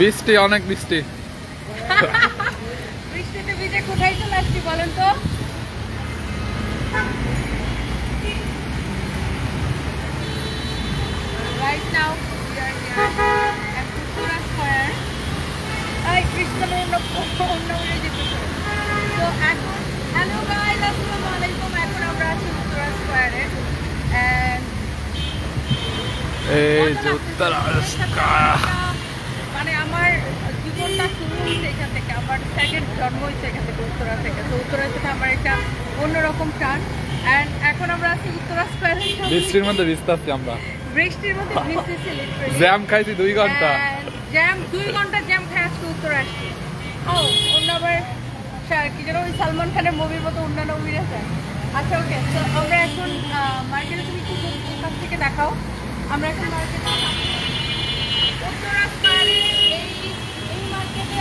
বৃষ্টি, অনেক বৃষ্টি। বৃষ্টিতে ভিজে কোথায় চলে আসছি বলেন তো? Right now we are here at Uttara Square. So এখন hello guys, আসসালামু আলাইকুম। এখন আমরা আছি উত্তরা স্কয়ারে and এই যে উত্তরা স্কয়ার, মানে আমার জীবনটা শুরু হয়েছে এখান থেকে, আমার সেকেন্ড জন্ম হয়েছে এখান থেকে, উত্তরা থেকে। তো উত্তরা থেকে আমার একটা অন্যরকম টান। and এখন আমরা আছি উত্তরা স্কয়ারে। বৃষ্টির মধ্যে ভিজতেছি আমরা, বৃষ্টির মধ্যে ভিজতেছি লিটারালি। জ্যাম খাইছি 2 ঘন্টা, জ্যাম 2 ঘন্টা জ্যাম খাই আজকে উত্তরা আসছি। ও অন্য আবার কি যেন ওই সালমান খানের মুভির মতো অন্যান্য মুভি আছে। আচ্ছা ওকে, তো আমরা এখন মার্কেটে, তুমি একটু ওখান থেকে দেখাও। আমরা এখন মার্কেটে উত্তরা স্কয়ারে, এই মার্কেটে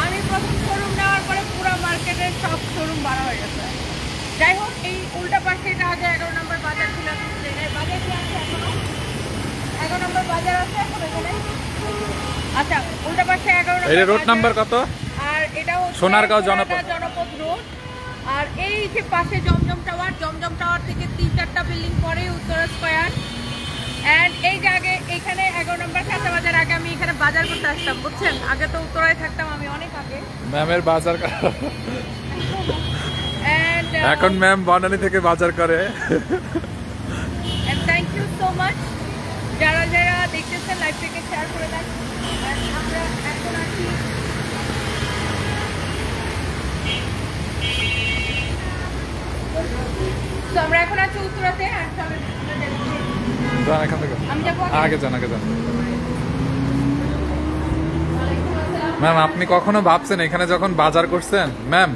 আমি প্রথম শোরুম নেওয়ার পরে পুরো মার্কেটের সব শোরুম বাড়া হয়ে গেছে। যাই হোক, এই উল্টা পাশে এটা আগে 11 নম্বর বাজার ছিল, বাজার কি আছে এখনো? 11 নম্বর বাজার আছে এখন এখানে। আচ্ছা, উল্টা পাশে 11 নম্বর এই রোড নাম্বার কত? আর এটা হচ্ছে সোনারগাঁও জনপদ রোড। আর এই যে পাশে জমজম টাওয়ার থেকে 3-4টা বিল্ডিং পরে উত্তরা স্কয়ার। এন্ড এই যে আগে এখানে 11 নম্বর কাঁচা বাজার, আগে আমি এখানে বাজার করতে আসতাম, বুঝছেন? আগে তো উত্তরায় থাকতাম আমি অনেক আগে। ম্যামের বাজার এখন ম্যাম বনানী থেকে বাজার করে। and thank you so much যারা যারা দেখতেছেন, লাইভটাকে শেয়ার করে দেন। আমরা এখন আছি উত্তরাতে। আমি যাবো আগে যান। ম্যাম আপনি কখনো ভাবছেন এখানে যখন বাজার করছেন, ম্যাম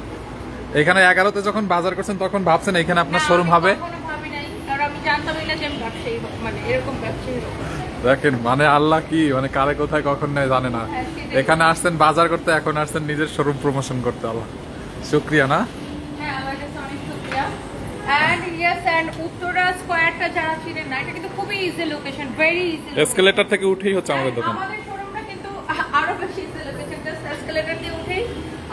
এখানে 11তে যখন বাজার করছেন তখন ভাবছেন এখানে আপনার শোরুম হবে? দেখেন মানে আল্লাহ কি, মানে কারে কোথায় কখন নেই জানে না। এখানে আসছেন বাজার করতে, এখন আসছেন নিজের শোরুম প্রমোশন করতে। আল্লাহ শুকরিয়া না? And yes, and উত্তরা স্কয়ারটা যারা চিনেন না, এটা কিন্তু খুবই easy location, very easy. Escalator থেকে উঠেই হচ্ছে আমাদের দোকান। আমাদের শোরুমটা কিন্তু আরো বেশি ইজি লোকেশন, জাস্ট এসকেলেটর দিয়ে উঠেই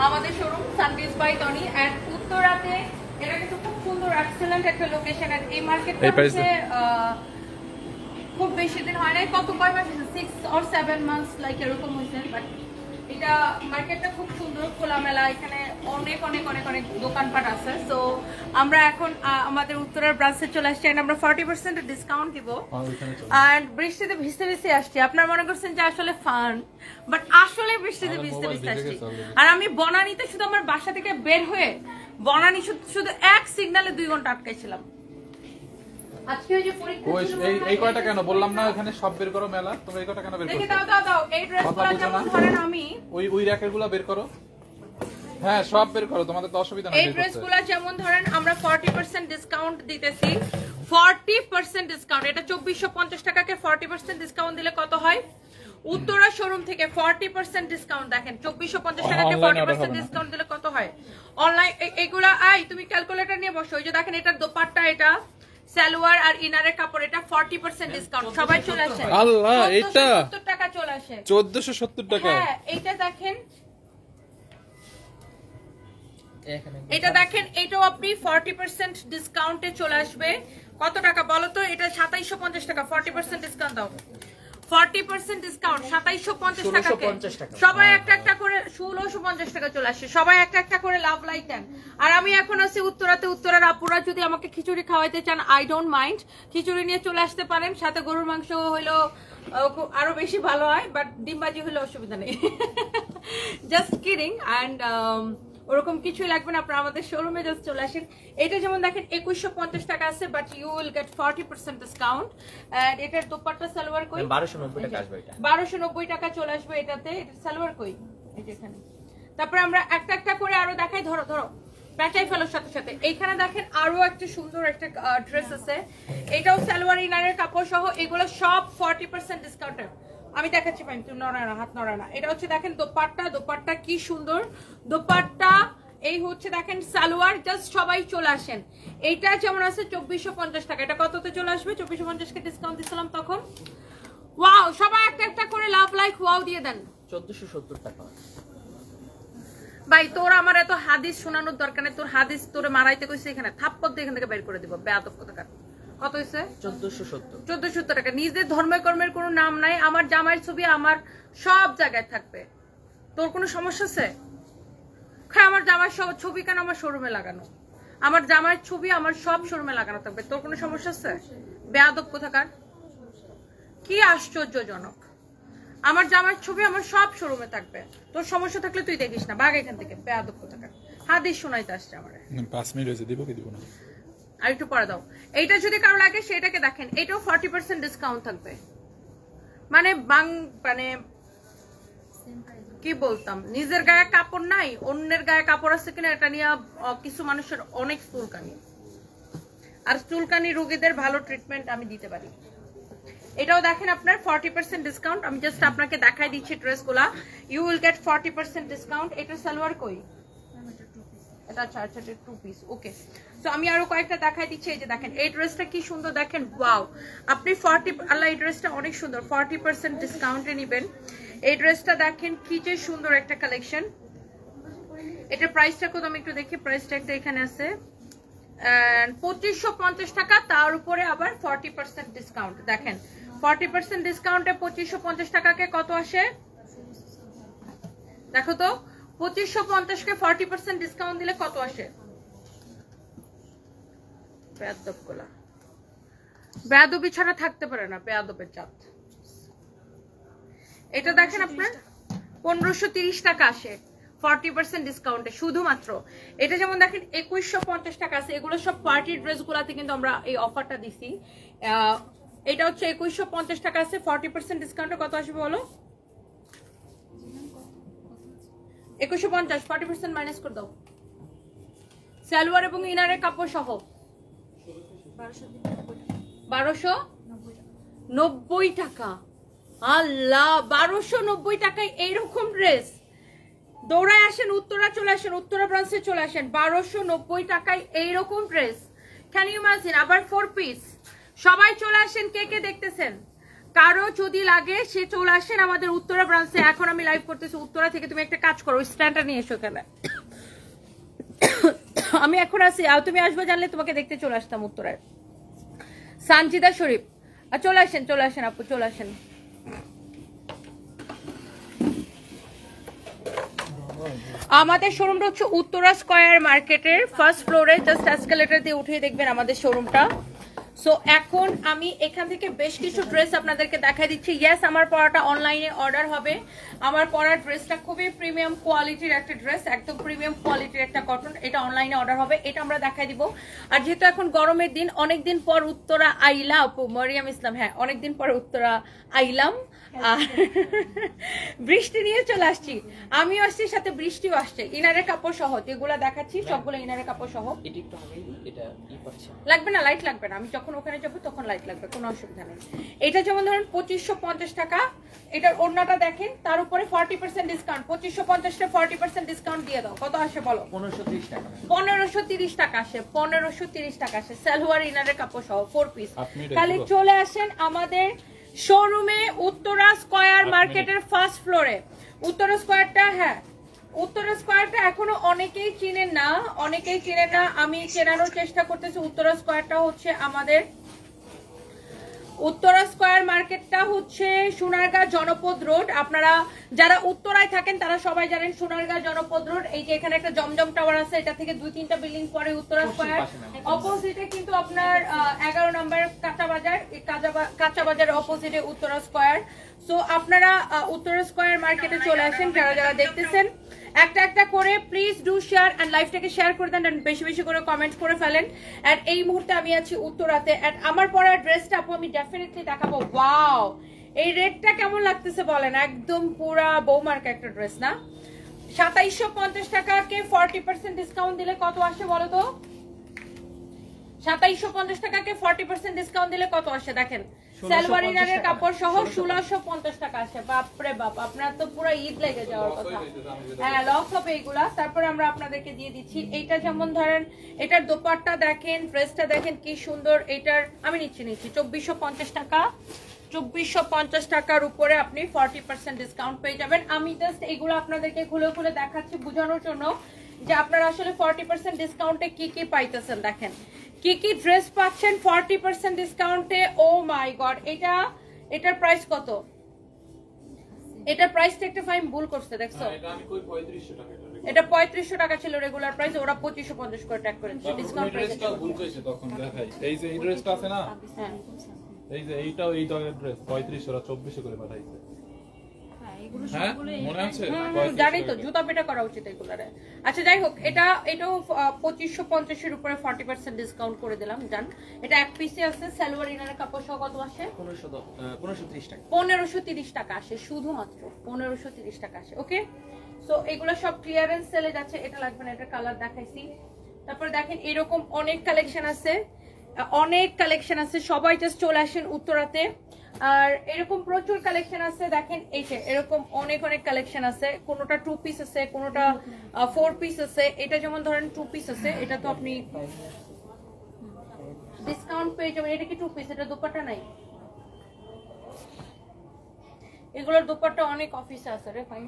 আমাদের শোরুম সানবিজ বাই টনি। এন্ড উত্তরাতে এটা কিন্তু খুব সুন্দর এক্সেলেন্ট একটা লোকেশন। এন্ড এই মার্কেটটা হচ্ছে খুব বেশি দিন হয় না, কত কয় মাস, 6 or 7 months লাইক এরকম হয়েছে। বাট এটা মার্কেটটা খুব সুন্দর, খোলামেলা, এখানে অনেক অনেক অনেক অনেক দোকানপাট আছে। সো আমরা এখন আমাদের উত্তরার ব্রাঞ্চে চলে আসছি। আমরা 40% ডিসকাউন্ট দিব। আর বৃষ্টিতে ভিজতে ভিজতে আসছি। আপনারা মনে করছেন যে আসলে ফান, বাট আসলে বৃষ্টিতে ভিজতে ভিজতে আসছি। আর আমি বনানীতে শুধু আমার বাসা থেকে বের হয়ে বনানী শুধু এক সিগনালে 2 ঘন্টা আটকাইছিলাম। আজকে ওই যে পরীক্ষা ছিল, এই কয়টা কেন বললাম না এখানে সব বের করো মেলা, তোমরা এই কয়টা কেন বের করো? দেখি দাও এই ড্রেসগুলো যেমন ধরেন আমি ওই র‍্যাকেরগুলো বের করো। হ্যাঁ সব বের করো, তোমাদের তো অসুবিধা নেই। এই ড্রেসগুলো যেমন ধরেন আমরা 40% ডিসকাউন্ট দিতেছি। 40% ডিসকাউন্ট, এটা 2450 টাকাকে 40% ডিসকাউন্ট দিলে কত হয়? উত্তরা শোরুম থেকে 40% ডিসকাউন্ট, দেখেন 2450 টাকাকে 40% ডিসকাউন্ট দিলে কত হয়? অনলাইন এগুলা তুমি ক্যালকুলেটর নিয়ে বসো। ওই যে দেখেন এটার দোপাট্টা, এটা সালোয়ার আর ইনারের কাপড়, এটা 40% ডিসকাউন্ট। সবাই চলে আসে। আল্লাহ, এটা 1470 টাকা চলে আসে। 1470 টাকা। হ্যাঁ এটা দেখেন, এটা দেখেন, এটাও আপনি 40% ডিসকাউন্টে চলে আসবে। কত টাকা বলো তো? এটা 2750 টাকা। 40% ডিসকাউন্ট দাও, 40% ডিসকাউন্ট 2750 টাকা। সবাই একটা করে 1650 টাকা চলে আসে। সবাই একটা করে লাভ লাইক দেন। আর আমি এখন আছি উত্তরাতে। উত্তরার আপুরা যদি আমাকে খিচুড়ি খাওয়াইতে চান, আই ডোন্ট মাইন্ড, খিচুড়ি নিয়ে চলে আসতে পারেন। সাথে গরুর মাংস হইলো আরো বেশি ভালো হয়, বাট ডিম ভাজি হলে অসুবিধা নেই। Just kidding. অ্যান্ড ওরকম কিছুই লাগবে না, আপনারা আমাদের শোরুমে জাস্ট চলে আসেন। এটা যেমন দেখেন 2150 টাকা আছে, but you will get 40% discount. And এটার দোপাট্টা সালোয়ার কই? 1290 টাকা আসবে। এটা 1290 টাকা চলে আসবে এটাতে। এটা সালোয়ার কই? এই যে এখানে। তারপরে আমরা একটা করে আরো দেখাই। ধরো প্যাচাই ফেলোর সাথে সাথে এইখানে দেখেন আরো একটা সুন্দর একটা ড্রেস আছে। এটাও সালোয়ার ইনারের কাপড় সহ। এগুলো সব 40% ডিসকাউন্টের। আমি দেখাচ্ছি ভাই, তুমি নড়া না, হাত নড়া না। এটা হচ্ছে দেখেন দোপাট্টা কি সুন্দর দোপাট্টা। এই হচ্ছে দেখেন সালোয়ার। জাস্ট সবাই চলে আসেন। এইটা যেমন আছে 2450 টাকা, এটা কততে চলে আসবে? 2450 কে ডিসকাউন্ট দিছিলাম তখন। ওয়াও, সবাই একটা করে ওয়াও দিয়ে দেন। 1470 টাকা। ভাই তোর আমার এত হাদিস শোনানোর দরকার নেই, তোর হাদিস তোরে মারাইতে কইছে এখানে থাপ্পড় দিয়ে এখান থেকে বের করে দিব বেয়াদব কোথাকার। কত হইছে? 1470। 1470 টাকা। নিজের ধর্মের কর্মের কোনো নাম নাই, আমার জামাইয়ের ছবি আমার সব জায়গায় থাকবে। তোর কোনো সমস্যা আছে? আমার জামাইয়ের সব ছবি কেন আমার শোরুমে লাগানো? আমার জামাইয়ের ছবি আমার সব শোরুমে লাগানো থাকবে। তোর কোনো সমস্যা আছে? বেয়াদব কোথাকার। কি আশ্চর্যজনক, আমার জামাইয়ের ছবি আমার সব শোরুমে থাকবে, তোর সমস্যা থাকলে তুই দেখিস না, ভাগ এখান থেকে বেয়াদব কোথাকার। হাদিস শোনাইতে আসছে আমারে। 5 মিনিট হয়েছে, দিব কি দিব না? আর একটু পরে দাও। এইটা যদি কারো লাগে সেটাকে দেখেন, এটাও 40% ডিসকাউন্ট থাকবে। মানে মানে কি বলতাম, নিজের গায়ে কাপড় নাই, অন্যের গায়ে কাপড় আছে কিনা এটা নিয়ে কিছু মানুষের অনেক চুলকানি, আর চুলকানি রোগীদের ভালো ট্রিটমেন্ট আমি দিতে পারি। এটাও দেখেন আপনার 40% ডিসকাউন্ট। আমি জাস্ট আপনাকে দেখাই দিচ্ছি ড্রেসগুলা। You will get 40% discount. এটা সালোয়ার কই? এটা আচ্ছা আচ্ছা 2 পিস। ওকে, সো আমি আরো কয়েকটা দেখাই দিচ্ছি। এই যে দেখেন এই ড্রেসটা কি সুন্দর, দেখেন ওয়াও। আপনি 40 আল্লাহ এই ড্রেসটা অনেক সুন্দর, 40% ডিসকাউন্টে নেবেন। এই ড্রেসটা দেখেন কি যে সুন্দর একটা কালেকশন। এটা প্রাইসটা কত আমি একটু দেখি, প্রাইসটা একটা এখানে আছে 2550 টাকা, তার উপরে আবার 40% ডিসকাউন্ট। দেখেন 40% ডিসকাউন্টে 2550 টাকাকে কত আসে দেখো তো, 2550 কে 40% ডিসকাউন্ট দিলে কত আসে? বেয়াদব গুলা, বেয়াদবি ছাড়া থাকতে পারে না, বেয়াদবের জাত। এটা দেখেন আপনার 1530 টাকা আসে 40% ডিসকাউন্টে শুধুমাত্র। এটা যেমন দেখেন 2150 টাকা আছে। এগুলো সব পার্টি ড্রেস গুলাতে কিন্তু আমরা এই অফারটা দিছি। এটা হচ্ছে 2150 টাকা আছে, 40% ডিসকাউন্টে কত আসবে বলো? 2150, 40% মাইনাস করে দাও। সালোয়ার এবং ইনারের কাপড় সহ 1290 টাকা। আল্লাহ, 1290 টাকায় এইরকম ড্রেস। দৌড়ায় আসেন, উত্তরা চলে আসেন, উত্তরা ব্রাঞ্চে চলে আসেন। 1290 টাকায় এইরকম ড্রেস। Can you imagine? আবার 4 পিস। সবাই চলে আসেন, কে কে দেখতেছেন। কারো যদি লাগে সে চলে আসেন আমাদের উত্তরা ব্রাঞ্চে। এখন আমি লাইভ করতেছি উত্তরা থেকে। তুমি একটা কাজ করো, স্ট্যান্ডটা নিয়ে এসো এখানে। আমি এখন আসি, আর তুমি আসবে জানলে তোমাকে দেখতে চলে আসতাম উত্তরায়। সানজিদা শরীফ, চলে আসেন, চলে আসেন আপু, চলে আসেন। আমাদের শোরুমটা হচ্ছে উত্তরা স্কয়ার মার্কেটের ফার্স্ট ফ্লোরে, জাস্ট এসকেলেটর দিয়ে উঠিয়ে দেখবেন আমাদের শোরুমটা। সো এখন আমি এখান থেকে বেশ কিছু ড্রেস আপনাদেরকে দেখাই দিচ্ছি। ইয়েস, আমার পরাটা অনলাইনে অর্ডার হবে। আমার পরার ড্রেসটা খুবই প্রিমিয়াম কোয়ালিটির একটা ড্রেস, একদম প্রিমিয়াম কোয়ালিটির একটা কটন। এটা অনলাইনে অর্ডার হবে, এটা আমরা দেখাই দিব। আর যেহেতু এখন গরমের দিন, অনেকদিন পর উত্তরা আইলা আপু মরিয়াম ইসলাম, হ্যাঁ অনেকদিন পর উত্তরা আইলাম, আর বৃষ্টি নিয়ে চলে আসছি। আমিও আসছি, সাথে বৃষ্টিও আসছে। ইনারের কাপড় সহ যেগুলো দেখাচ্ছি সবগুলো ইনারের কাপড় সহ। লাগবে না, লাইট লাগবে না, আমি যখন ওখানে যাবো তখন লাইট লাগবে, কোনো অসুবিধা নেই। এটা যেমন ধরেন 2550 টাকা। এটার ওড়নাটা দেখেন, তার উপরে 40% ডিসকাউন্ট। 2550 টা 40% ডিসকাউন্ট দিয়ে দাও, কত আসে বলো? 1530 টাকা। 1530 টাকা আসে, 1530 টাকা আসে। সালোয়ার ইনারের কাপড় সহ 4 পিস। খালি চলে আসেন আমাদের শোরুমে উত্তরা স্কয়ার মার্কেটের ফার্স্ট ফ্লোরে। উত্তরা স্কয়ারটা, হ্যাঁ উত্তরা স্কয়ারটা এখনো অনেকেই চিনেন না, অনেকেই চিনেন না, আমি চেনানোর চেষ্টা করতেছি। উত্তরা স্কয়ারটা হচ্ছে আমাদের, উত্তরা স্কয়ার মার্কেটটা হচ্ছে সোনারগাঁ জনপদ রোড। আপনারা যারা উত্তরায় থাকেন তারা সবাই জানেন সোনারগাঁ জনপদ রোড। এই যে এখানে একটা জমজম টাওয়ার আছে, এটা থেকে 2-3টা বিল্ডিং পরে উত্তরা স্কয়ার। অপোজিটে কিন্তু আপনার 11 নম্বর কাঁচা বাজার, কাঁচা বাজারের অপোজিটে উত্তরা স্কয়ার। সো আপনারা উত্তরা স্কয়ার মার্কেটে চলে আসেন। যারা যারা দেখতেছেন একটা একটা করে প্লিজ ডু শেয়ার এন্ড লাইভটাকে শেয়ার করে দেন, এন্ড বেশি বেশি করে কমেন্ট করে ফেলেন। এন্ড এই মুহূর্তে আমি আছি উত্তরাতে, এন্ড আমার পরা ড্রেসটা আপু আমি ডেফিনেটলি দেখাবো। ওয়াও, এই রেটটা কেমন লাগতেছে বলেন? একদম পুরা বৌমার্কা একটা ড্রেস না? 2750 টাকাকে 40% ডিসকাউন্ট দিলে কত আসে বলো তো? 2750 টাকাকে 40% ডিসকাউন্ট দিলে কত আসে দেখেন। সালোয়ার ইনারের কাপড় সহ 1650 টাকা আসে। বাপরে বাপ, আপনার তো পুরো ঈদ লেগে যাওয়ার কথা। হ্যাঁ, লস হবে এগুলা। তারপরে আমরা আপনাদেরকে দিয়ে দিচ্ছি। এইটা যেমন ধরেন, এটার দোপাট্টা দেখেন, ড্রেসটা দেখেন কি সুন্দর। এটার আমি নিচ্ছি 2450 টাকা। 2450 টাকার উপরে আপনি 40% ডিসকাউন্ট পেয়ে যাবেন। আমি জাস্ট এগুলো আপনাদেরকে খুলে খুলে দেখাচ্ছি বোঝানোর জন্য যে আপনারা আসলে 40% ডিসকাউন্টে কি কি পাইতেছেন। দেখেন কি কি ড্রেস পাচ্ছেন 40% ডিসকাউন্টে। ও মাই গড, এটার প্রাইস কত? এটার প্রাইসটা একটা ফাইন ভুল করছে, দেখছো? এটা আমি কই 3500 টাকা। এটা 3500 টাকা ছিল রেগুলার প্রাইস, ওরা 2550 করে ট্যাগ করেছে ডিসকাউন্ট প্রাইস। ড্রেসটা ভুল কইছে তখন দেখাই। এই যে এই ড্রেসটা আছে না, হ্যাঁ এই যে এইটাও এই ধরনের ড্রেস 3500 ওরা 2400 করে পাঠাইছে। হ্যাঁ মনে আছে? জানি তো, জুতা পেটা করা উচিত এগুলারে। আচ্ছা যাই হোক, এটাও 2550 এর উপরে 40% ডিসকাউন্ট করে দিলাম। জান এটা এক পিসে আছে, সালোয়ার ইনারের কাপড় সহ কত আসে? 1530 টাকা। 1530 টাকা আসে, শুধুমাত্র 1530 টাকা আসে। ওকে, সো এগুলো সব ক্লিয়ারেন্স সেলে যাচ্ছে। এটা লাগবে না, এটা কালার দেখাইছি। তারপর দেখেন এরকম অনেক কালেকশন আছে, সবাই জাস্ট চলে আসেন উত্তরাতে। আর এরকম প্রচুর কালেকশন আছে, দেখেন এই যে এরকম অনেক কালেকশন আছে। কোনোটা 2 পিস আছে, কোনোটা 4 পিস আছে। এটা যেমন ধরেন 2 পিস আছে, এটা তো আপনি ডিসকাউন্ট পেয়ে যাবেন। এটা কি 2 পিস? এটা দোপাট্টা নাই, এগুলোর দোপাট্টা অনেক অফিসে আছে রে ফাইন।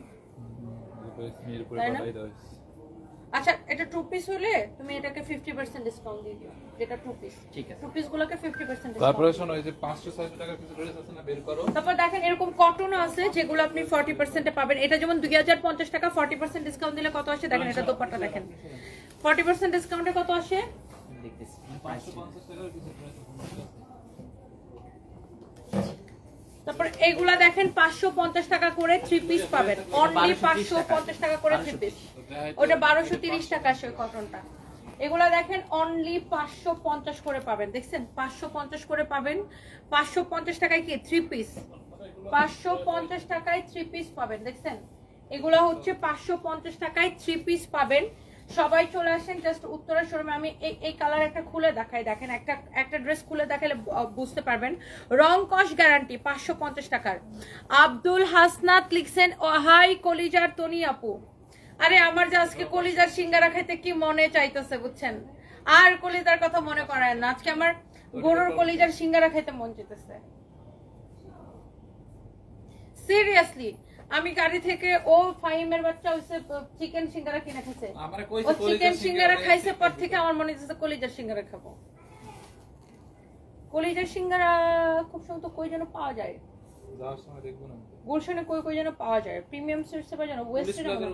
আচ্ছা এটা 2 পিস হলে তুমি এটাকে 50% ডিসকাউন্ট দিয়ে দিও, যেটা 2 পিস। ঠিক আছে, 2 পিস গুলোকে 50% ডিসকাউন্ট। তারপরে শোনো এই যে 500-600 টাকার কিছু ড্রেস আছে না, বের করো। তারপর দেখেন এরকম কটন আছে যেগুলো আপনি 40% এ পাবেন। এটা যেমন 2050 টাকা 40% ডিসকাউন্ট দিলে কত আসে দেখেন। এটা দোপাট্টা দেখেন 40% ডিসকাউন্টে কত আসে দেখতেছি। 550 টাকার কিছু ড্রেস আছে। তারপর এগুলা দেখেন 550 টাকা করে 3 পিস পাবেন, অনলি 550 টাকা করে 3 পিস। ওটা 1230 টাকা আসে কটনটা। এগুলা দেখেন অনলি 550 করে পাবেন, দেখছেন 550 করে পাবেন। 550 টাকায় কি 3 পিস? 550 টাকায় 3 পিস পাবেন, দেখছেন? এগুলা হচ্ছে 550 টাকায় 3 পিস পাবেন। সবাই চলে আসেন জাস্ট উত্তরা শোরুমে। আমি এই কালার একটা খুলে দেখাই, দেখেন একটা ড্রেস খুলে দেখালে বুঝতে পারবেন। রং কস গ্যারান্টি 550 টাকার। আব্দুল হাসনাত লিখছেন ও হাই কলিজার তনি আপু। আরে আমার যে আজকে কলিজার সিঙ্গারা খাইতে কি মনে চাইতেছে বুঝছেন, আর কলিজার কথা মনে করায় না। আজকে আমার গরুর কলিজার সিঙ্গারা খাইতে মন চাইতেছে সিরিয়াসলি। আমি গাড়ি থেকে ও ফাহিমের বাচ্চা হইছে চিকেন সিঙ্গারা কিনে খাইছে, ও চিকেন সিঙ্গারা খাইছে পর থেকে আমার মনে হচ্ছে কলিজার সিঙ্গারা খাবো। কলিজার সিঙ্গারা খুব সম্ভবত কই যেন পাওয়া যায়, যাওয়ার সময় দেখব না। গুলশানে কই যেন পাওয়া যায়, প্রিমিয়াম সুইটসে পাওয়া যায় না, ওয়েস্টে পাওয়া যায়।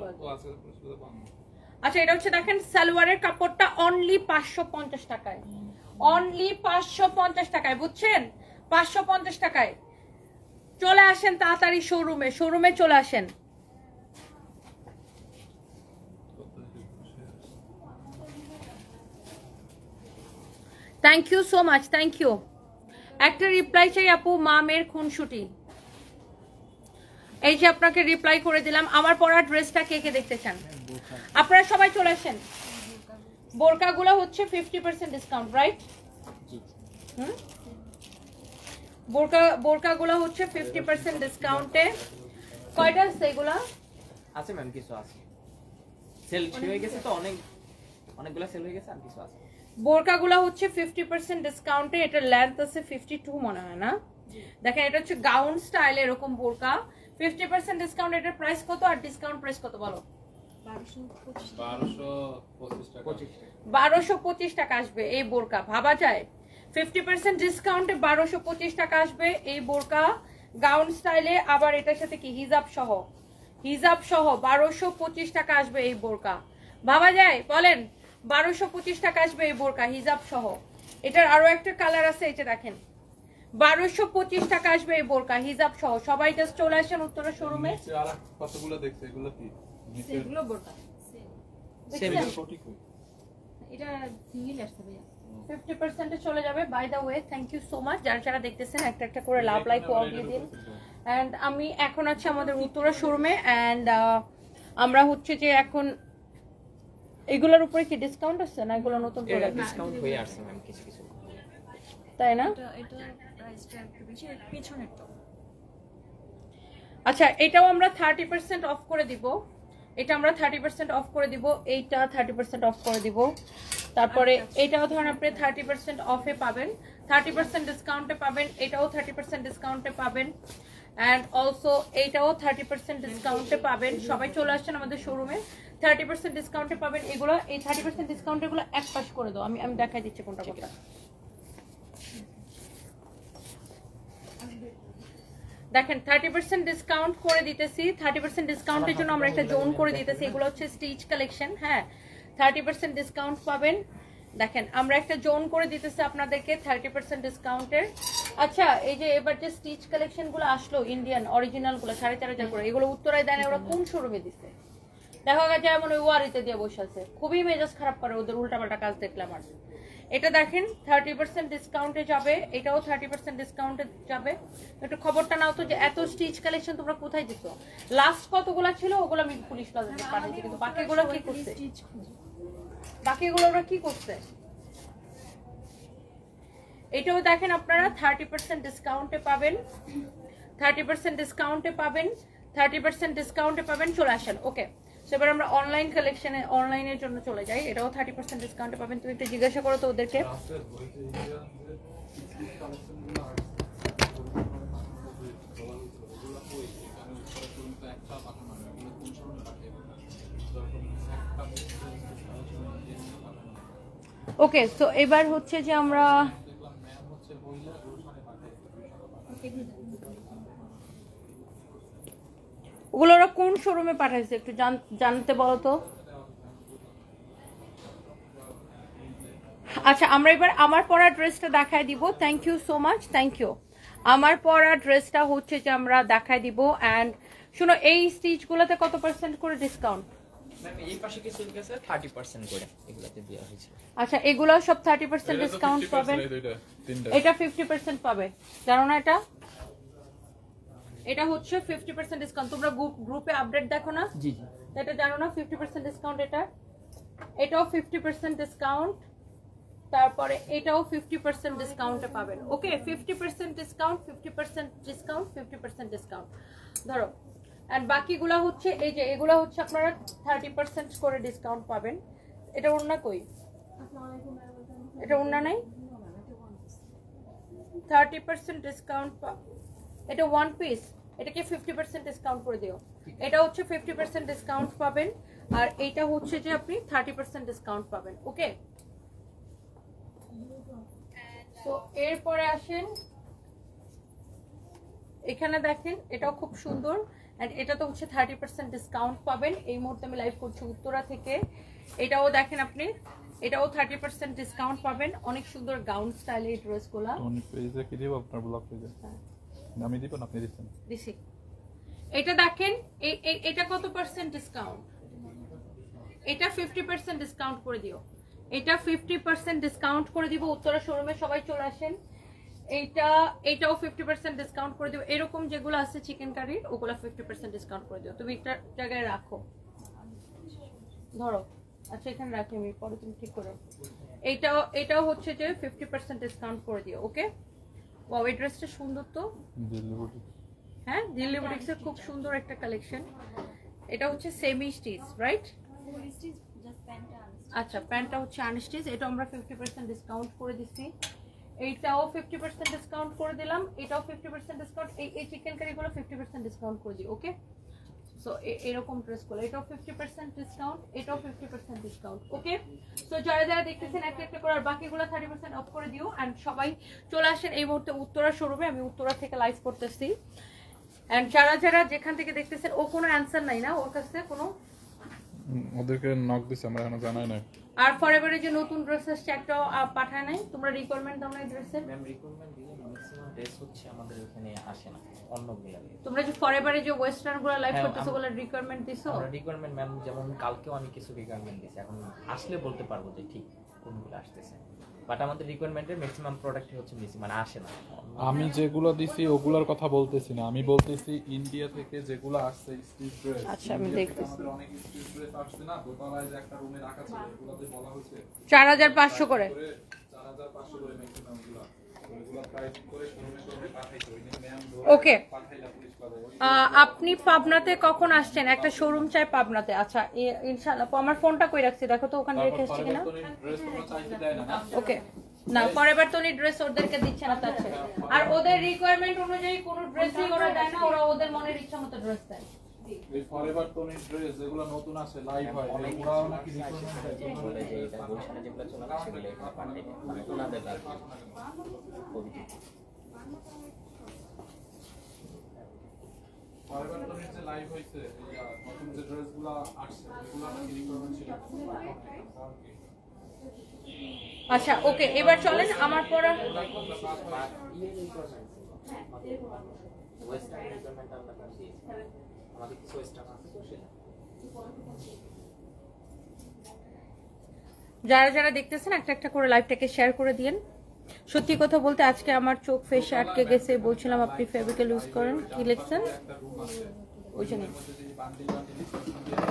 আচ্ছা এটা হচ্ছে দেখেন সালোয়ারের কাপড়টা অনলি 550 টাকায়, অনলি 550 টাকায়, বুঝছেন? 550 টাকায়। চলে আসেন তাড়াতাড়ি শোরুমে চলে আসেন। Thank you so much, thank you. একটা রিপ্লাই চাই আপু, মামের খুনসুটি। এই যে আপনাকে রিপ্লাই করে দিলাম। আমার পরা ড্রেসটা কে কে দেখতে চান? আপনারা সবাই চলে আসেন। বোরকাগুলো হচ্ছে 50% ডিসকাউন্ট, রাইট? বোরকাগুলো হচ্ছে 50% ডিসকাউন্টে। কয়টা আছে এগুলা? আছে ম্যাম, কিছু আছে। সেল হয়ে গেছে তো, অনেকগুলো সেল হয়ে গেছে, আর কিছু আছে। বোরকাগুলো হচ্ছে 50% ডিসকাউন্টে। এটা লেন্থ আছে 52 মনে হয় না। দেখেন এটা হচ্ছে গাউন স্টাইল এরকম বোরকা, 50% ডিসকাউন্ট। এটার প্রাইস কত আর ডিসকাউন্ট প্রাইস কত বলো? 1225 টাকা আসবে এই বোরকা। ভাবা যায় 50% ডিসকাউন্টে 1225 টাকা আসবে এই বোরকা গাউন স্টাইলে। আবার এটার সাথে কি হিজাব সহ 1225 টাকা আসবে এই বোরকা। ভাবা যায় বলেন? 1225 টাকা আসবে এই বোরকা হিজাব সহ। এটার আরো একটা কালার আছে, এই যে দেখেন 1225 টাকা আসবে এই বোরকা হিজাব সহ। সবাই জাস্ট চলে আসেন উত্তরা শোরুমে। কতগুলো দেখছে এগুলো কি? এগুলো বোরকা এটা সিঙ্গেল আসছে ভাইয়া, 50% এ চলে যাবে। By the way thank you so much. যারা দেখতেছেন একটা করে লাভ লাইক ওয়াও দিয়ে দিন। এন্ড আমি এখন আছি আমাদের উত্তরা শোরুমে। এন্ড আমরা হচ্ছে যে এখন এগুলোর উপরে কি ডিসকাউন্ট আছে না এগুলো নতুন করে ডিসকাউন্ট হয়ে আসছে ম্যাম কিছু কিছু, তাই না? এটা প্রাইসটা একটু বেশি, পিছনের তো। আচ্ছা এটাও আমরা 30% অফ করে দিব। এটা আমরা 30% অফ করে দিব। এইটা 30% অফ করে দিব। তারপরে এটাও ধরেন আপনি 30% অফে পাবেন। 30% ডিসকাউন্টে পাবেন, এটাও 30% ডিসকাউন্টে পাবেন, অ্যান্ড অলসো এইটাও 30% ডিসকাউন্টে পাবেন। সবাই চলে আসছেন আমাদের শোরুমে, 30% ডিসকাউন্টে পাবেন এগুলো। এই 30% ডিসকাউন্টে গুলো এক পাশ করে দাও, আমি দেখাই দিচ্ছি কোনটা কোনটা। দেখেন 30% ডিসকাউন্ট করে দিতেছি, 30% ডিসকাউন্টের জন্য আমরা একটা জোন করে দিতেছি। এগুলো হচ্ছে স্টিচ কালেকশন, হ্যাঁ 30% ডিসকাউন্ট পাবেন। দেখেন আমরা একটা জোন করে দিতেছি আপনাদেরকে 30% ডিসকাউন্টের। আচ্ছা এই যে এবার যে স্টিচ কালেকশন গুলো আসলো ইন্ডিয়ান অরিজিনাল গুলো 4,500 করে, এগুলো উত্তরায় দেন ওরা কোন শোরুমে দিচ্ছে? দেখা গেছে এমন ওই ওয়ারিতে দিয়ে বসে আছে, খুবই মেজাজ খারাপ করে ওদের উল্টাপাল্টা কাজ দেখলে আমার। এটা দেখেন 30% ডিসকাউন্টে যাবে, এটাও 30% ডিসকাউন্টে যাবে। একটু খবরটা নাও তো যে এত স্টিচ কালেকশন তোমরা কোথায় দিছো? লাস্ট কতগুলো ছিল ওগুলো আমি পুলিশ প্লাজাতে পাঠিয়েছি, কিন্তু বাকিগুলো কি করছে? বাকিগুলো ওরা কি করছে? এটাও দেখেন আপনারা 30% ডিসকাউন্টে পাবেন, 30% ডিসকাউন্টে পাবেন, 30% ডিসকাউন্টে পাবেন। চলে আসেন, ওকে। এবার আমরা অনলাইন কালেকশনে অনলাইনের জন্য চলে যাই। এটাও 30% ডিসকাউন্টে পাবেন। তুমি একটু জিজ্ঞাসা করো তো ওদেরকে। ওকে, সো এবার হচ্ছে যে আমরা ওগুলো ওরা কোন শোরুমে পাঠাইছে একটু জানতে বলো তো। আচ্ছা আমরা এবার আমার পরা ড্রেসটা দেখায় দিব। Thank you so much, thank you. আমার পরা ড্রেসটা হচ্ছে যে আমরা দেখায় দিব। অ্যান্ড শুনো, এই স্টিচগুলোতে কত পার্সেন্ট করে ডিসকাউন্ট? এই পাশে কিছু গেছে 30% করে এগুলাতে দেওয়া হয়েছে। আচ্ছা এগুলো সব 30% ডিসকাউন্ট পাবেন। এটা 50% পাবে, জানো না? এটা হচ্ছে 50% ডিসকাউন্ট। তোমরা গ্রুপে আপডেট দেখো না? জি জি। এটা জানো না 50% ডিসকাউন্ট? এটাও 50% ডিসকাউন্ট, তারপরে এটাও 50% ডিসকাউন্টে পাবেন। ওকে 50% ডিসকাউন্ট, 50% ডিসকাউন্ট, 50% ডিসকাউন্ট ধরো। আর বাকিগুলো হচ্ছে এই যে এগুলো হচ্ছে আপনারা 30% করে ডিসকাউন্ট পাবেন। এটা ওন্না কই? এটা ওন্না নাই? 30% ডিসকাউন্ট। এটা ওয়ান পিস, এটাকে 50% ডিসকাউন্ট করে দিও। এটা হচ্ছে 50% ডিসকাউন্ট পাবেন, আর এটা হচ্ছে যে আপনি 30% ডিসকাউন্ট পাবেন। ওকে, তো এরপরে আসেন এখানে দেখেন, এটাও খুব সুন্দর। এন্ড এটা তো হচ্ছে 30% ডিসকাউন্ট পাবেন। এই মুহূর্তে আমি লাইভ করছি উত্তরা থেকে। এটাও দেখেন আপনি, এটাও 30% ডিসকাউন্ট পাবেন। অনেক সুন্দর গাউন স্টাইলে এই ড্রেসগুলো। অনেক পেজে কি দিব আপনার ব্লগ পেজে? আমি দিব না, আপনি দিবেন? দিছি। এটা দেখেন, এটা কত পার্সেন্ট ডিসকাউন্ট? এটা 50% ডিসকাউন্ট করে দিও। এটা 50% ডিসকাউন্ট করে দিব। উত্তরা শোরুমে সবাই চলে আসেন। এটাও 50% ডিসকাউন্ট করে দিব। এরকম যেগুলো আছে চিকেন কারি ওগুলো 50% ডিসকাউন্ট করে দিও। তুমি একটা জায়গায় রাখো, ধরো। আচ্ছা এখানে রাখি আমি, পরে তুমি ঠিক করো। এটাও হচ্ছে যে 50% ডিসকাউন্ট করে দিও। ওকে, ওয়াও এই ড্রেসটা সুন্দর তো। হ্যাঁ, দিল্লি বুটিক্সের খুব সুন্দর একটা কালেকশন। এটা হচ্ছে সেমি স্টিচ, রাইট? আচ্ছা প্যান্টটা হচ্ছে আনস্টিচ। এটা আমরা 50% ডিসকাউন্ট করে দিচ্ছি। এইটাও 50% ডিসকাউন্ট করে দিলাম। এটাও 50% ডিসকাউন্ট। এই চিকেন কারিগুলো 50% ডিসকাউন্ট করে দিই। ওকে, সো এরকম ড্রেসগুলো এটাও 50% ডিসকাউন্ট, এটাও 50% ডিসকাউন্ট। ওকে, সো যারা যারা দেখতেছেন একটা একটা করে, আর বাকিগুলো 30% অফ করে দিও। অ্যান্ড সবাই চলে আসেন এই মুহূর্তে উত্তরা শোরুমে। আমি উত্তরা থেকে লাইভ করতেছি। অ্যান্ড যারা যারা যেখান থেকে দেখতেছেন, ও কোনো অ্যান্সার নাই না ওর কাছে কোনো? ওদেরকে নক দিছে, আমরা এখনো জানাই না। আর ফরএভারে যে নতুন ড্রেস আসছে একটাও পাঠায় নাই। তোমরা রিকোয়ারমেন্ট দাও না এই ড্রেসের? ম্যাম রিকোয়ারমেন্ট দিলে ম্যাক্সিমাম ড্রেস হচ্ছে আমাদের এখানে আসে না, অন্য গুলো। তোমরা যে ফরএভারে যে ওয়েস্টার্ন গুলো লাইভ করতেছো ওগুলো রিকোয়ারমেন্ট দিছো? আমরা রিকোয়ারমেন্ট ম্যাম, যেমন কালকেও আমি কিছু রিকোয়ারমেন্ট দিছি। এখন আসলে বলতে পারবো যে ঠিক কোনগুলো আসতেছে, বাট আমাদের রিকোয়ারমেন্টের ম্যাক্সিমাম প্রোডাক্টই হচ্ছে মিসিং, মানে আসে না। আমি যেগুলো দিছি ওগুলোর কথা বলতেছি না, আমি বলতেছি ইন্ডিয়া থেকে যেগুলো আসছে স্টিচ ড্রেস। আচ্ছা আমি দেখতেছি। আমাদের অনেক স্টিচ ড্রেস আসছে না, দোতলায় যে একটা রুমে রাখা ছিল, এগুলোতে বলা হয়েছে 4500 করে, 4500 করে ম্যাক্সিমাম গুলো। ওইগুলো প্রাইস করে শোরুমে পাঠাইছে। ওই দিন ম্যাম ওকে, পাঠাইলা পুলিশ পাবে। আপনি পাবনাতে কখন আসছেন? একটা শোরুম চাই পাবনাতে। আচ্ছা ইনশাআল্লাহ। আমার ফোনটা কই রাখছি দেখো তো, ওখানে রেখে এসেছি কিনা। ড্রেস কোনো চাইতে দেয় না। ওকে, না ফরএভার তনি ড্রেস ওদেরকে দিচ্ছে না তাছে, আর ওদের রিকোয়ারমেন্ট অনুযায়ী কোনো ড্রেসই ওরা দেয় না, ওরা ওদের মনের ইচ্ছা মতো ড্রেস দেয়। এই ফরএভার টনির ড্রেস যেগুলো নতুন আসে লাইভ হয় ওরাও নাকি রিকোয়ারমেন্ট বলে যে এটা গুলশানে যেগুলো চলে না সেগুলো এখানে পাঠিয়ে দেয়, মানে ওনাদের আর কি। ফরএভার টনির যে লাইভ হইছে নতুন যে ড্রেসগুলো আসছে এগুলো নাকি রিকোয়ারমেন্ট ছিল। আচ্ছা ওকে, এবার চলেন আমার পড়া ওয়েস্টার্ন রিকোয়ারমেন্ট আমরা দিয়েছি, আমাদের কিছু ওয়েস্টার্ন আছে তো সেটা। যারা যারা দেখতেছেন একটা একটা করে লাইভটাকে শেয়ার করে দিয়েন। সত্যি কথা বলতে আজকে আমার চোখ ফেসে আটকে গেছে, বলছিলাম আপনি ফেভিকল ইউজ করেন, কি লিখছেন ওই জন্য।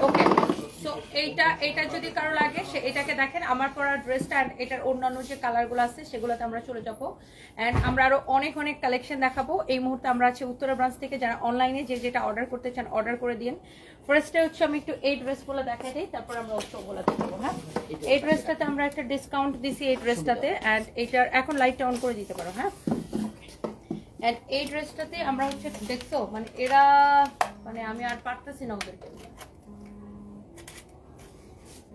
ওকে সো এইটা যদি কারো লাগে সে এটাকে দেখেন, আমার পরা ড্রেসটা এন্ড এটার অন্যান্য যে কালারগুলো আছে সেগুলোতে আমরা চলে যাবো এন্ড আমরা আরো অনেক অনেক কালেকশন দেখাবো। এই মুহূর্তে আমরা আছি উত্তরা ব্রাঞ্চ থেকে, যারা অনলাইনে যে যেটা অর্ডার করতে চান অর্ডার করে দিন। ফার্স্টে হচ্ছে আমি একটু এই ড্রেসগুলো দেখাই দিই, তারপর আমরা ওগুলো দেখাবো। হ্যাঁ এই ড্রেসটাতে আমরা একটা ডিসকাউন্ট দিছি এই ড্রেসটাতে, এন্ড এইটার এখন লাইটটা অন করে দিতে পারো। হ্যাঁ এন্ড এই ড্রেসটাতে আমরা হচ্ছে দেখছো মানে এরা মানে আমি আর পারতেছি না ওদেরকে।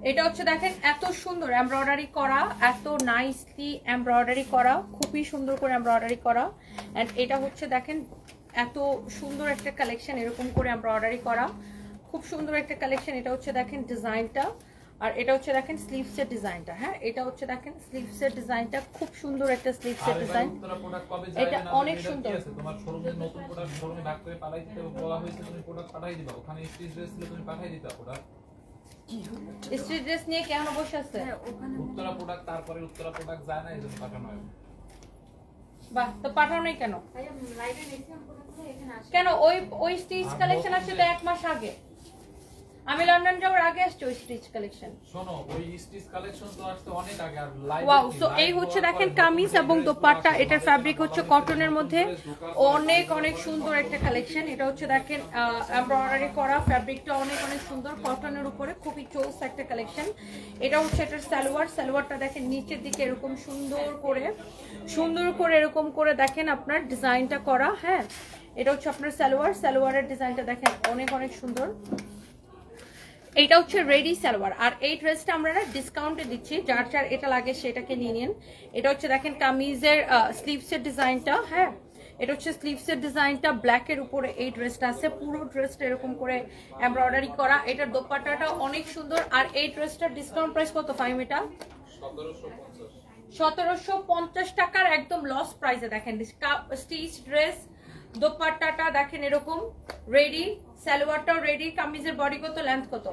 এটা হচ্ছে দেখেন এত সুন্দর এমব্রয়ডারি করা, এত নাইসলি এমব্রয়ডারি করা, খুবই সুন্দর করে এমব্রয়ডারি করা। এন্ড এটা হচ্ছে দেখেন এত সুন্দর একটা কালেকশন, এরকম করে এমব্রয়ডারি করা, খুব সুন্দর একটা কালেকশন। এটা হচ্ছে দেখেন ডিজাইনটা, আর এটা হচ্ছে দেখেন স্লিভসের ডিজাইনটা। হ্যাঁ এটা হচ্ছে দেখেন স্লিভসের ডিজাইনটা, খুব সুন্দর একটা স্লিভসের ডিজাইন, এটা অনেক সুন্দর। তোমার শোরুমে নতুন প্রোডাক্ট শোরুমে ভাগ করে পাঠাই দিতে বলা হয়েছে, তুমি প্রোডাক্ট পাঠাই দিবা, ওখানে স্টিচ ড্রেস ছিল তুমি পাঠাই দিতা প্রোডাক্ট। স্ট্রিট ড্রেস নিয়ে কেন বসে আছে? উত্তরা প্রোডাক্ট তারপরে উত্তরা প্রোডাক্ট যায় না, এজন্য পাঠানো হয়। বাহ, তো পাঠাও নাই কেন? কেন ওই স্টিচ কালেকশন আসছে তো 1 মাস আগে, আমি লন্ডন যাওয়ার আগে আসছে ওই স্টিচ কালেকশন। শোনো ওই স্টিচ কালেকশন তো আসছে অনেক আগে, আর লাইভ ওয়াও সো এই হচ্ছে দেখেন কামিজ এবং দোপাট্টা, এটার ফ্যাব্রিক হচ্ছে কটনের মধ্যে, অনেক অনেক সুন্দর একটা কালেকশন। এটা হচ্ছে দেখেন এমব্রয়ডারি করা, ফ্যাব্রিকটা অনেক অনেক সুন্দর কটনের উপরে, খুবই চোস একটা কালেকশন। এটা হচ্ছে এটার সালোয়ারটা দেখেন নিচের দিকে এরকম সুন্দর করে এরকম করে দেখেন আপনার ডিজাইনটা করা। হ্যাঁ এটা হচ্ছে আপনার সালোয়ারের ডিজাইনটা দেখেন অনেক অনেক সুন্দর। এটা হচ্ছে রেডি সালোয়ার, আর এই ড্রেসটা আমরা না ডিসকাউন্টে দিচ্ছি, যার যার এটা লাগে সেটাকে নিয়ে নিন। এটা হচ্ছে দেখেন কামিজের স্লিভসের ডিজাইনটা। হ্যাঁ এটা হচ্ছে স্লিভসের ডিজাইনটা, ব্ল্যাকের উপরে এই ড্রেসটা আছে, পুরো ড্রেসটা এরকম করে এমব্রয়ডারি করা। এটার দোপাট্টাটা অনেক সুন্দর, আর এই ড্রেসটার ডিসকাউন্ট প্রাইস কত ফাইম? এটা 1750 টাকার একদম লস প্রাইসে দেখেন স্টিচ ড্রেস। দোপাট্টাটা দেখেন এরকম রেডি, সালোয়ারটাও রেডি, কামিজের বডি কত, লেন্থ কত?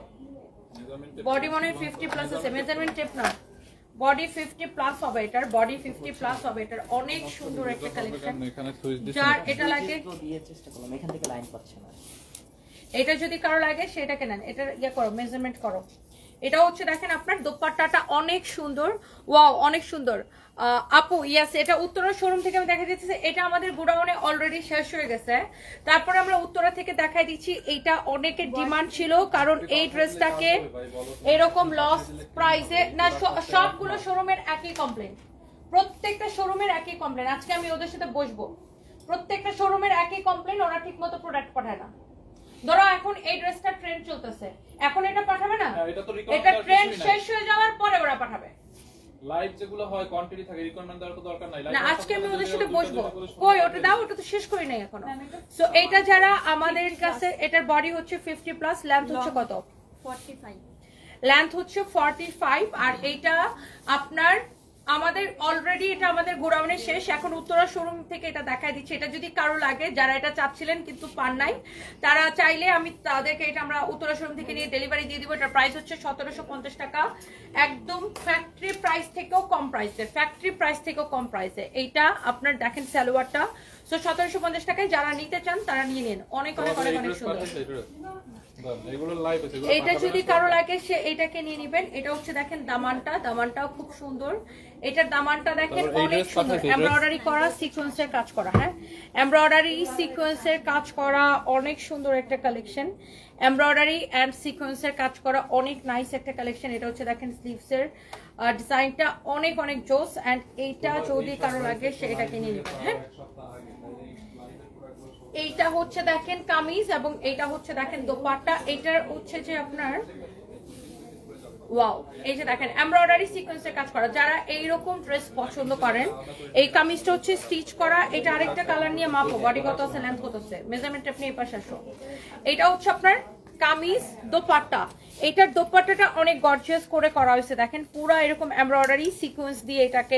বডি মনে 50 প্লাস আছে, মেজারমেন্ট টেপ না, বডি 50 প্লাস হবে এটার, বডি 50 প্লাস হবে এটার। অনেক সুন্দর একটা কালেকশন, যার এটা লাগে দিয়ে চেষ্টা করলাম, এখান থেকে লাইন পাচ্ছে না। এটা যদি কারো লাগে সেটাকে নেন, এটা ইয়ে করো মেজারমেন্ট করো। এটা হচ্ছে দেখেন আপনার দোপাট্টাটা অনেক সুন্দর, ওয়াও অনেক সুন্দর। আপু ইয়াস, এটা উত্তরা শোরুম থেকে আমি দেখা দিচ্ছি, এটা আমাদের গোডাউনে অলরেডি শেষ হয়ে গেছে, তারপরে আমরা উত্তরা থেকে দেখাই দিচ্ছি। এইটা অনেকের ডিমান্ড ছিল, কারণ এই ড্রেসটাকে এরকম লস প্রাইসে না, সবগুলো শোরুমের একই কমপ্লেন, প্রত্যেকটা শোরুমের একই কমপ্লেন। আজকে আমি ওদের সাথে বসবো, প্রত্যেকটা শোরুমের একই কমপ্লেন, ওরা ঠিক মতো প্রোডাক্ট পাঠায় না। ধরো এখন এই ড্রেসটা ট্রেন্ড চলতেছে, এখন এটা পাঠাবে না, এটা ট্রেন্ড শেষ হয়ে যাওয়ার পরে ওরা পাঠাবে। লাইভ যেগুলো হয় কোয়ান্টিটি থাকে, রিকোয়ারমেন্ট দেওয়ার দরকার নাই। না আজকে আমি ওদের সাথে বসবো, কই ওটা দাও, ওটা তো শেষ করি নাই এখনো। সো এটা যারা আমাদের কাছে, এটার বডি হচ্ছে 50 প্লাস, লেন্থ হচ্ছে কত? 45, লেন্থ হচ্ছে 45, আর এইটা আপনার আমাদের অলরেডি এটা আমাদের গোডাউনে শেষ, এখন উত্তরা শোরুম থেকে এটা দেখাই দিচ্ছি। এটা যদি কারো লাগে, যারা এটা চাচ্ছিলেন কিন্তু পান নাই, তারা চাইলে আমি তাদেরকে এটা আমরা উত্তরা শোরুম থেকে নিয়ে ডেলিভারি দিয়ে দিব। এটার প্রাইস হচ্ছে 1750 টাকা, একদম ফ্যাক্টরি প্রাইস থেকেও কম প্রাইসে। এইটা আপনার দেখেন সালোয়ারটা, সো 1750 টাকায় যারা নিতে চান তারা নিয়ে নিন, অনেক অনেক অনেক অনেক সুন্দর। এগুলো লাইভ আছে, এগুলো এটা যদি কারো লাগে সে এটাকে নিয়ে নেবেন। এটা হচ্ছে দেখেন দামানটাও খুব সুন্দর। এটার দামানটা দেখেন অনেক সুন্দর, এমব্রয়ডারি করা, সিকোয়েন্সের কাজ করা। হ্যাঁ, এমব্রয়ডারি সিকোয়েন্সের কাজ করা, অনেক সুন্দর একটা কালেকশন। এমব্রয়ডারি এন্ড সিকোয়েন্সের কাজ করা, অনেক নাইস একটা কালেকশন। এটা হচ্ছে দেখেন স্লিভসের ডিজাইনটা অনেক অনেক জোস। এন্ড এইটা যদি কারো লাগে সে এটাকে নিয়ে নেবেন। হ্যাঁ, এইটা হচ্ছে দেখেন কামিজ এবং এইটা হচ্ছে দেখেন দোপাট্টা। এটার হচ্ছে যে আপনার ওয়াও, এই যে দেখেন এমব্রয়ডারি সিকোয়েন্সের কাজ করা। যারা এইরকম ড্রেস পছন্দ করেন, এই কামিজটা হচ্ছে স্টিচ করা। এটা আরেকটা কালার নিয়ে মাপো, বডি কত আছে, লেন্থ কত আছে, মেজারমেন্ট আপনি এই পাশে আসো। এটা হচ্ছে আপনার কামিজ দোপাট্টা। এটার দোপাট্টাটা অনেক গর্জিয়াস করে করা হয়েছে, দেখেন পুরো এরকম এমব্রয়ডারি সিকোয়েন্স দিয়ে এটাকে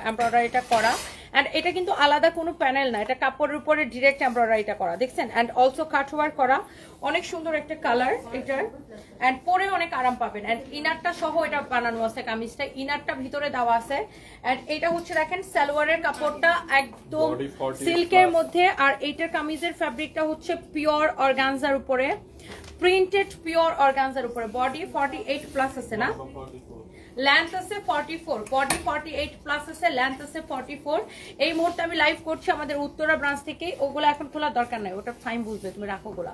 এমব্রয়ডারিটা করা। এন্ড এটা কিন্তু আলাদা কোনো প্যানেল না, এটা কাপড়ের উপরে ডিরেক্ট এমব্রয়ডারিটা করা, দেখছেন। এন্ড অলসো কাটওয়ার্ক করা, অনেক সুন্দর একটা কালার এটার। এন্ড পরে অনেক আরাম পাবেন। এন্ড ইনারটা সহ এটা বানানো আছে কামিজটা, ইনারটা ভিতরে দেওয়া আছে। এন্ড এটা হচ্ছে দেখেন সালোয়ারের কাপড়টা একদম সিল্কের মধ্যে। আর এইটার কামিজের ফ্যাব্রিকটা হচ্ছে পিওর অর্গানজার উপরে, প্রিন্টেড পিওর অর্গানজার উপরে। বডি 48 প্লাস আছে না, লেন্থ আছে 44, বডি 48 প্লাস আছে, লেন্থ আছে 44। এই মুহূর্তে আমি লাইভ করছি আমাদের উত্তরা ব্রাঞ্চ থেকে, ওগুলো এখন খোলার দরকার নাই, ওটা ফাইন বুঝবে, তুমি রাখো ওগুলা।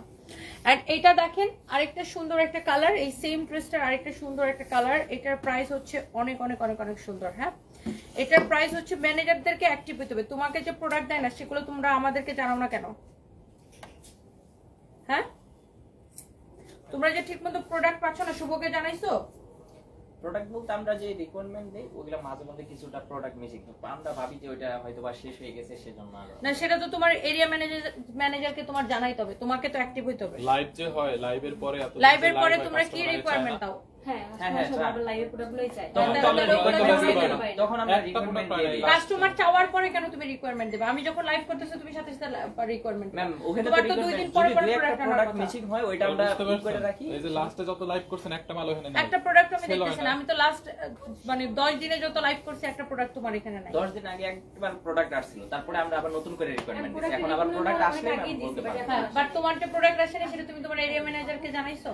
এন্ড এটা দেখেন আরেকটা সুন্দর একটা কালার, এই সেম ড্রেসটার আরেকটা সুন্দর একটা কালার। এটার প্রাইস হচ্ছে অনেক অনেক অনেক অনেক সুন্দর। হ্যাঁ, এটার প্রাইস হচ্ছে ম্যানেজারদেরকে অ্যাক্টিভ হতে হবে। তোমাকে যে প্রোডাক্ট দেয় না সেগুলো তোমরা আমাদেরকে জানাও না কেন? হ্যাঁ, তোমরা যে ঠিক মতো প্রোডাক্ট পাচ্ছ না, শুভকে জানাইছো? প্রোডাক্ট বলতে আমরা যে রিকোয়ারমেন্ট দেই ওগুলা মাঝে মধ্যে কিছুটা প্রোডাক্ট মিসিং, আমরা ভাবি যে ওইটা হয়তো বা শেষ হয়ে গেছে সেজন্য। না, সেটা তো তোমার এরিয়া ম্যানেজারকে তোমার জানাইতে হবে, তোমাকে তো অ্যাক্টিভ হইতে হবে। লাইভ যে হয়, লাইভের পরে তোমরা কি রিকোয়ারমেন্ট দাও? কাস্টমার চাওয়ার পরে কেন তুমি রিকোয়ারমেন্ট দেবে? আমি যখন লাইভ করতেছি তুমি সাথে সাথে রিকোয়ারমেন্ট দেবে। তোমার তো 2 দিন পরে পরে প্রোডাক্ট মিসিং হয়, ওইটা আমরা করে রাখি। এই যে লাস্টে যত লাইভ করছেন একটা মাল ওখানে নাই, একটা প্রোডাক্ট আমি দেখতেছি না। আমি তো লাস্ট মানে 10 দিনে যত লাইভ করছি একটা প্রোডাক্ট তোমার এখানে নাই। 10 দিন আগে একবার প্রোডাক্ট আসছিল, তারপরে আমরা আবার নতুন করে রিকোয়ারমেন্ট দিছি। এখন আবার প্রোডাক্ট আসলে আমি বলতে পারবো। হ্যাঁ, বাট তোমার যে প্রোডাক্ট আসে না সেটা তুমি তোমার এরিয়া ম্যানেজারকে জানাইছো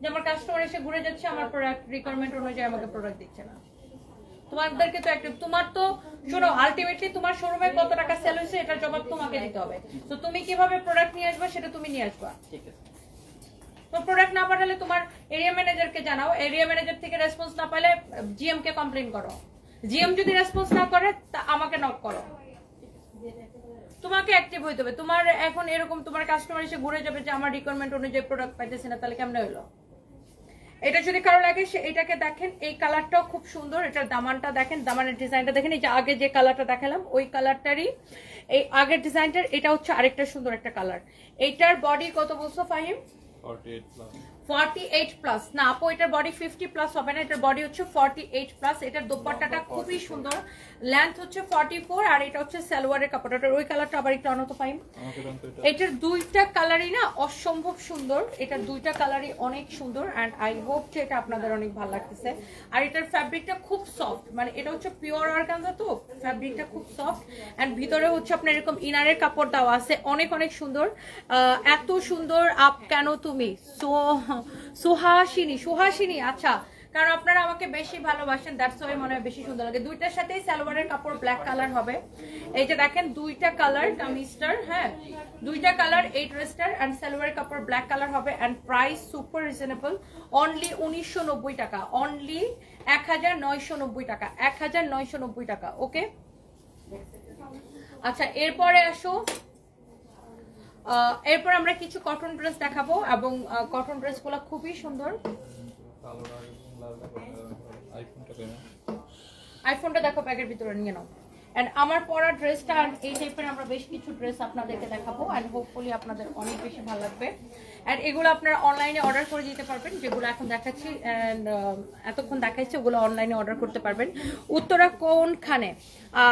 যে আমার কাস্টমার এসে ঘুরে যাচ্ছে, আমার প্রোডাক্ট রিকোয়ারমেন্ট অনুযায়ী আমাকে প্রোডাক্ট দিচ্ছে না? তোমাদেরকে তো একটা, তোমার তো শোনো, আলটিমেটলি তোমার শোরুমে কত টাকা সেল হয়েছে এটার জবাব তোমাকে দিতে হবে। তো তুমি কিভাবে প্রোডাক্ট নিয়ে আসবা সেটা তুমি নিয়ে আসবা। ঠিক আছে, তো প্রোডাক্ট না পাঠালে তোমার এরিয়া ম্যানেজারকে জানাও, এরিয়া ম্যানেজার থেকে রেসপন্স না পেলে জিএম কে কমপ্লেইন করো, জিএম যদি রেসপন্স না করে তা আমাকে নক করো। তোমাকে অ্যাক্টিভ হইতে হবে। তোমার এখন এরকম তোমার কাস্টমার এসে ঘুরে যাবে যে আমার রিকোয়ারমেন্ট অনুযায়ী প্রোডাক্ট পাইতেছে না, তাহলে কেমনে হইলো? এটা যদি কারো লাগে সে এটাকে দেখেন, এই কালারটাও খুব সুন্দর। এটার দামানটা দেখেন, দামানের ডিজাইনটা দেখেন, এই যে আগে যে কালারটা দেখালাম ওই কালারটারই এই আগের ডিজাইনটার এটা হচ্ছে আরেকটা সুন্দর একটা কালার। এইটার বডি কত বলছো ফাহিম? 48 প্লাস না আপু, এটার বডি 50 প্লাস হবে না, এটার বডি হচ্ছে 48 প্লাস। এটার দোপাট্টাটা খুবই সুন্দর, লেন্থ হচ্ছে 44 আর এটা হচ্ছে সালোয়ারের কাপড়টা। ওই কালারটা আবার একটু আনো তো ফাইম। এটার দুইটা কালারই না অসম্ভব সুন্দর, এটার দুইটা কালারই অনেক সুন্দর এন্ড আই হোপ যে এটা আপনাদের অনেক ভালো লাগতেছে। আর এটার ফ্যাব্রিকটা খুব সফট, মানে এটা হচ্ছে পিওর অর্গানজা, তো ফ্যাব্রিকটা খুব সফট এন্ড ভিতরে হচ্ছে আপনার এরকম ইনারের কাপড় দেওয়া আছে, অনেক অনেক সুন্দর। এত সুন্দর আপ কেন তুমি সুহাসিনী? আচ্ছা, কারণ আপনারা আমাকে বেশি ভালোবাসেন, দ্যাটস ওয়াই মনে হয় বেশি সুন্দর লাগে। দুইটার সাথেই সালোয়ারের কাপড় ব্ল্যাক কালার হবে। এই যে দেখেন দুইটা কালার কামিজটার, হ্যাঁ দুইটা কালার এই ড্রেসটার, এন্ড সালোয়ারের কাপড় ব্ল্যাক কালার হবে। And price super reasonable, only 1990 টাকা, অনলি 1990 টাকা, 1990 টাকা। ওকে, আচ্ছা এরপরে আসো, এরপর আমরা কিছু কটন ড্রেস দেখাবো এবং কটন ড্রেসগুলো খুবই সুন্দর। আইফোনটা দেখো ব্যাগের ভিতরে নিয়ে নাও। এন্ড আমার পরা ড্রেসটা এই টাইপের আমরা বেশ কিছু ড্রেস আপনাদেরকে দেখাবো এন্ড হোপফুলি আপনাদের অনেক বেশি ভালো লাগবে। এন্ড এগুলো আপনারা অনলাইনে অর্ডার করে দিতে পারবেন, যেগুলো এখন দেখাচ্ছি এন্ড এতক্ষণ দেখাচ্ছি ওগুলো অনলাইনে অর্ডার করতে পারবেন। উত্তরা কোনখানে?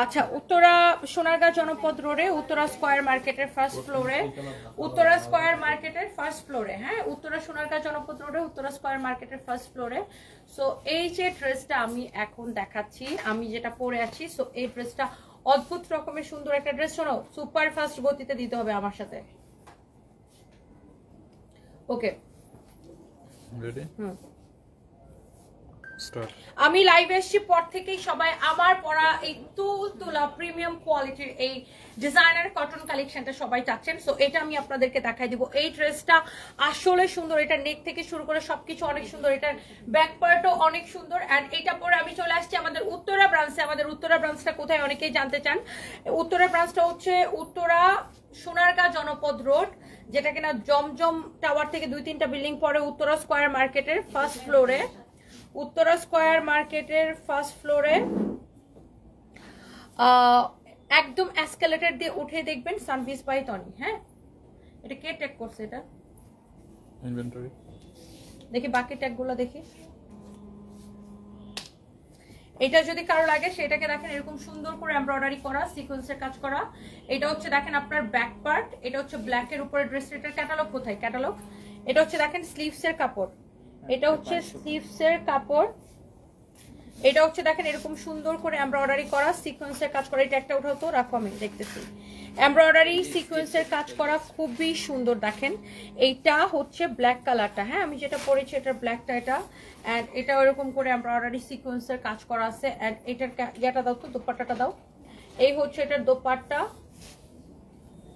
আচ্ছা, উত্তরা সোনারগাঁ জনপদ রোডে, উত্তরা স্কয়ার মার্কেটের ফার্স্ট ফ্লোরে, উত্তরা স্কয়ার মার্কেটের ফার্স্ট ফ্লোরে। হ্যাঁ, উত্তরা সোনারগাঁ জনপদ রোডে, উত্তরা স্কয়ার মার্কেটের ফার্স্ট ফ্লোরে। সো এই যে ড্রেসটা আমি এখন দেখাচ্ছি, আমি যেটা পরে আছি, সো এই ড্রেসটা অদ্ভুত রকমের সুন্দর একটা ড্রেস। শোনো, সুপার ফাস্ট গতিতে দিতে হবে আমার সাথে। ওকে, রেডি স্টার্ট। আমি লাইভে এসেছি পর থেকেই সবাই আমার পরা এই তুলা প্রিমিয়াম কোয়ালিটির এই ডিজাইনার কটন কালেকশনটা সবাই চাচ্ছেন। সো এটা আমি আপনাদেরকে দেখাই দিব। এই ড্রেসটা আসলে সুন্দর, এটা নেক থেকে শুরু করে সবকিছু অনেক সুন্দর, এটার ব্যাক পার্টও অনেক সুন্দর। অ্যান্ড এটা পরে আমি চলে আসছি আমাদের উত্তরা ব্রাঞ্চে। আমাদের উত্তরা ব্রাঞ্চটা কোথায় অনেকেই জানতে চান। উত্তরা ব্রাঞ্চটা হচ্ছে উত্তরা সোনারগাঁ জনপদ রোড, যেটা কিনা জমজম টাওয়ার থেকে 2-3টা বিল্ডিং পরে উত্তরা স্কয়ার মার্কেটের ফার্স্ট ফ্লোরে, উত্তরা স্কয়ার মার্কেটের ফার্স্ট ফ্লোরে একদম এসকেলেটর দিয়ে উঠে দেখবেন সানভিস বাই টনি। হ্যাঁ, এটা কে ট্যাগ করছে? এটা ইনভেন্টরি দেখি, বাকি ট্যাগগুলো দেখি। এটা যদি কারো লাগে সেটাকে দেখেন এরকম সুন্দর করে এমব্রয়ডারি করা, সিকোয়েন্সের কাজ করা। এটা হচ্ছে দেখেন আপনার ব্যাক পার্ট, এটা হচ্ছে ব্ল্যাকের উপরে ড্রেস। এটার ক্যাটালগ কোথায়? ক্যাটালগ এটা হচ্ছে দেখেন স্লিভসের কাপড়, এটা হচ্ছে স্লিভসের কাপড়। এটা হচ্ছে দেখেন এরকম সুন্দর করে এমব্রয়ডারি করা, সিকোয়েন্সের কাজ করা। এটা একটা উঠাও তো, রাখো আমি দেখতেছি। এমব্রয়ডারি সিকোয়েন্সের কাজ করা, খুবই সুন্দর। দেখেন এইটা হচ্ছে ব্ল্যাক কালারটা, হ্যাঁ আমি যেটা পরেছি এটার ব্ল্যাকটা এটা। অ্যান্ড এটা ওরকম করে এমব্রয়ডারি সিকোয়েন্সের কাজ করা আছে। অ্যান্ড এটার ইয়াটা দাও তো, দোপাট্টাটা দাও। এই হচ্ছে এটার দোপাট্টা।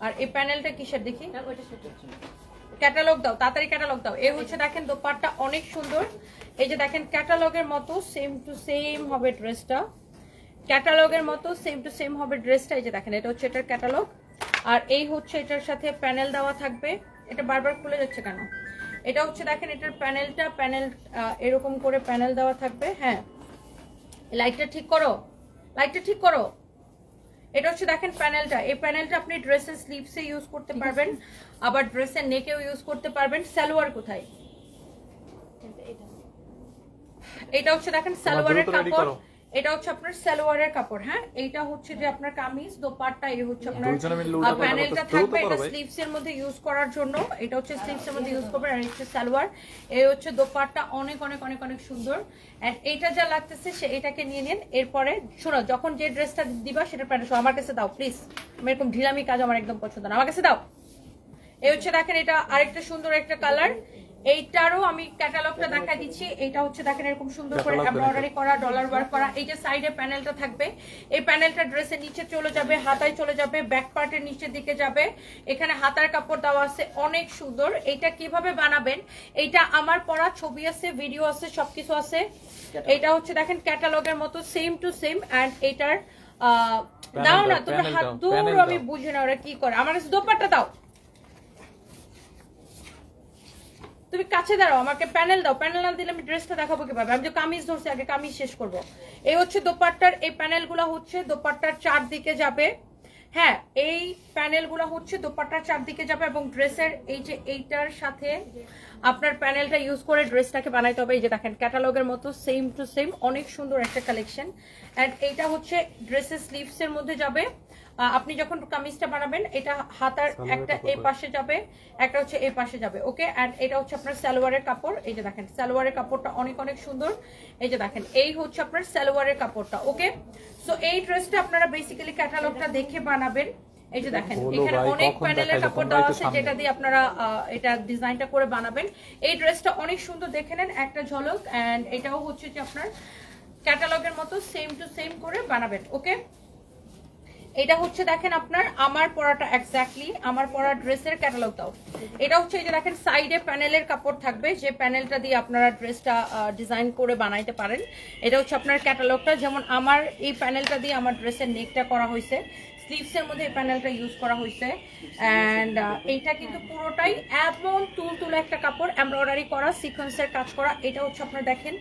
আর এই প্যানেলটা কিসের দেখি? ক্যাটালগ দাও, তাড়াতাড়ি ক্যাটালগ দাও। এই হচ্ছে দেখেন দোপাট্টা অনেক সুন্দর। এই যে দেখেন ক্যাটালগের মতো সেম টু সেম হবে ড্রেসটা, ক্যাটালগের মতো সেম টু সেম হবে ড্রেসটা। এই যে দেখেন এটা হচ্ছে এটার ক্যাটালগ। আর এই হচ্ছে এটার সাথে প্যানেল দেওয়া থাকবে। এটা বারবার খুলে যাচ্ছে কেন? এটা হচ্ছে দেখেন এটার প্যানেলটা, প্যানেল এরকম করে প্যানেল দেওয়া থাকবে। হ্যাঁ, লাইটটা ঠিক করো, লাইটটা ঠিক করো। এটা হচ্ছে দেখেন প্যানেলটা। এই প্যানেলটা আপনি ড্রেসের স্লিভসে ইউজ করতে পারবেন, আবার ড্রেসের নেকেও ইউজ করতে পারবেন। সালোয়ার কোথায়? এটা হচ্ছে দেখেন সালোয়ারের কাপড়, এটা হচ্ছে আপনার সালোয়ারের কাপড়। হ্যাঁ, এইটা হচ্ছে যে আপনার কামিজ, দোপাট্টা। এই হচ্ছে আপনার প্যানেলটা থাকবে, এটা স্লিভস এর মধ্যে ইউজ করার জন্য। এটা হচ্ছে স্লিভস এর মধ্যে ইউজ করবে। আর হচ্ছে সালোয়ার, এই হচ্ছে দোপাট্টা। অনেক অনেক অনেক অনেক সুন্দর। এন্ড এইটা যা লাগতেছে সে এটাকে নিয়ে নেন। এরপরে শোনো, যখন যে ড্রেসটা দিবা সেটা প্যানেল আমার কাছে দাও প্লিজ। আমি এরকম ঢিলামি কাজ আমার একদম পছন্দ না, আমার কাছে দাও। এই হচ্ছে দেখেন এটা আরেকটা সুন্দর একটা কালার। এইটারও আমি ক্যাটালগটা দেখাই দিচ্ছি। এটা হচ্ছে দেখেন এরকম সুন্দর করে এমব্রয়ডারি করা, ডলার ওয়ার্ক করা। এই যে সাইডে প্যানেলটা থাকবে, এই প্যানেলটা ড্রেসের নিচে চলে যাবে, হাতায় চলে যাবে, ব্যাক পার্টের নিচের দিকে যাবে। এখানে হাতার কাপড় দেওয়া আছে, অনেক সুন্দর। এটা কিভাবে বানাবেন এইটা আমার পড়া ছবি আছে, ভিডিও আছে, সবকিছু আছে। এটা হচ্ছে দেখেন ক্যাটালগের মতো সেম টু সেম। এন্ড এটার দাও না তোমরা হাত দূর, আমি বুঝি না ওরা কি করে। আমার কাছে দোপাট্টা দাও, তুমি কাছে দাঁড়াও, আমাকে প্যানেল দাও। প্যানেল না দিলে আমি ড্রেসটা দেখাবো কিভাবে? আমি তো কামিজ ধরছি, আগে কামিজ শেষ করব। এই হচ্ছে দোপাট্টার, এই প্যানেলগুলো হচ্ছে দোপাট্টার চারদিকে যাবে। হ্যাঁ, এই প্যানেলগুলো হচ্ছে দোপাট্টার চারদিকে যাবে এবং ড্রেসের এই যে এইটার সাথে আপনার প্যানেলটা ইউজ করে ড্রেসটাকে বানাইতে হবে। এই যে দেখেন ক্যাটালগের মতো সেম টু সেম, অনেক সুন্দর একটা কালেকশন। এন্ড এইটা হচ্ছে ড্রেসের স্লিভস এর মধ্যে যাবে। আপনি যখন কামিজটা বানাবেন এটা হাতার একটা এই পাশে যাবে, একটা হচ্ছে এই পাশে যাবে। ওকে, এন্ড এটা হচ্ছে আপনার সালোয়ারের কাপড়। এই যে দেখেন সালোয়ারের কাপড়টা অনেক অনেক সুন্দর। এই যে দেখেন এই হচ্ছে আপনার সালোয়ারের কাপড়টা। ওকে, সো এই ড্রেসটা আপনারা বেসিক্যালি ক্যাটালগটা দেখে বানাবেন। এই যে দেখেন এখানে অনেক প্যানেলের কাপড় দেওয়া আছে যেটা দিয়ে আপনারা এটা ডিজাইনটা করে বানাবেন। এই ড্রেসটা অনেক সুন্দর, দেখে নেন একটা ঝলক। এন্ড এটাও হচ্ছে যে আপনার ক্যাটালগের মতো সেম টু সেম করে বানাবেন। ওকে, এটা হচ্ছে দেখেন আপনার আমার পরাটা এক্স্যাক্টলি আমার পরা ড্রেসের ক্যাটালগ দাও। এটা হচ্ছে এই যে দেখেন সাইডে প্যানেলের কাপড় থাকবে, যে প্যানেলটা দিয়ে আপনারা ড্রেসটা ডিজাইন করে বানাইতে পারেন। এটা হচ্ছে আপনার ক্যাটালগটা। যেমন আমার এই প্যানেলটা দিয়ে আমার ড্রেসের নেকটা করা হয়েছে, স্লিভসের মধ্যে এই প্যানেলটা ইউজ করা হয়েছে। অ্যান্ড এইটা কিন্তু পুরোটাই এমন তুলতুলে একটা কাপড়, এমব্রয়ডারি করা, সিকোয়েন্সের কাজ করা। এটা হচ্ছে আপনার দেখেন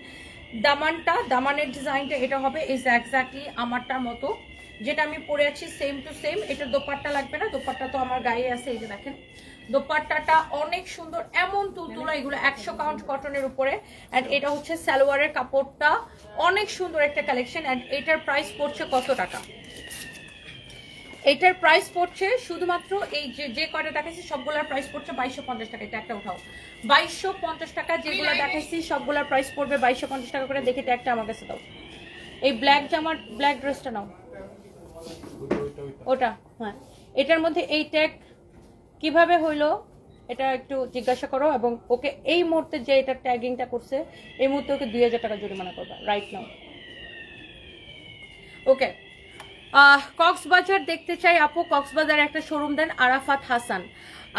দামানটা, দামানের ডিজাইনটা এটা হবে এই যে এক্স্যাক্টলি আমারটার মতো যেটা আমি পরে আছি সেম টু সেম। এটা দোপাট্টা লাগবে না, দোপাট্টা তো আমার গায়ে আছে। এই যে দেখেন দোপাট্টাটা অনেক সুন্দর, এমন তুলতুলা, এগুলো 100 কাউন্ট কটনের উপরে। এন্ড এটা হচ্ছে সালোয়ারের কাপড়টা, অনেক সুন্দর একটা কালেকশন। এন্ড এটার প্রাইস পড়ছে কত টাকা? এটার প্রাইস পড়ছে শুধুমাত্র এই যে কয়টা দেখাইছি সবগুলোর প্রাইস পড়ছে 2250 টাকা। এটা একটা উঠাও, 2250 টাকা। যেগুলো দেখাইছি সবগুলোর প্রাইস পড়বে 2250 টাকা করে। দেখে একটা আমার কাছে দাও, এই ব্ল্যাক জামার ব্ল্যাক ড্রেসটা নাও, ওটা। হ্যাঁ, এটার মধ্যে এই ট্যাগ কিভাবে হইলো এটা একটু জিজ্ঞাসা করো, এবং ওকে এই মুহূর্তে যে এটা ট্যাগিংটা করছে এই মুহূর্তে ওকে 2000 টাকা জরিমানা করবা রাইট নাও। ওকে, কক্সবাজার দেখতে চাই আপু, কক্সবাজারে একটা শোরুম দেন, আরাফাত হাসান।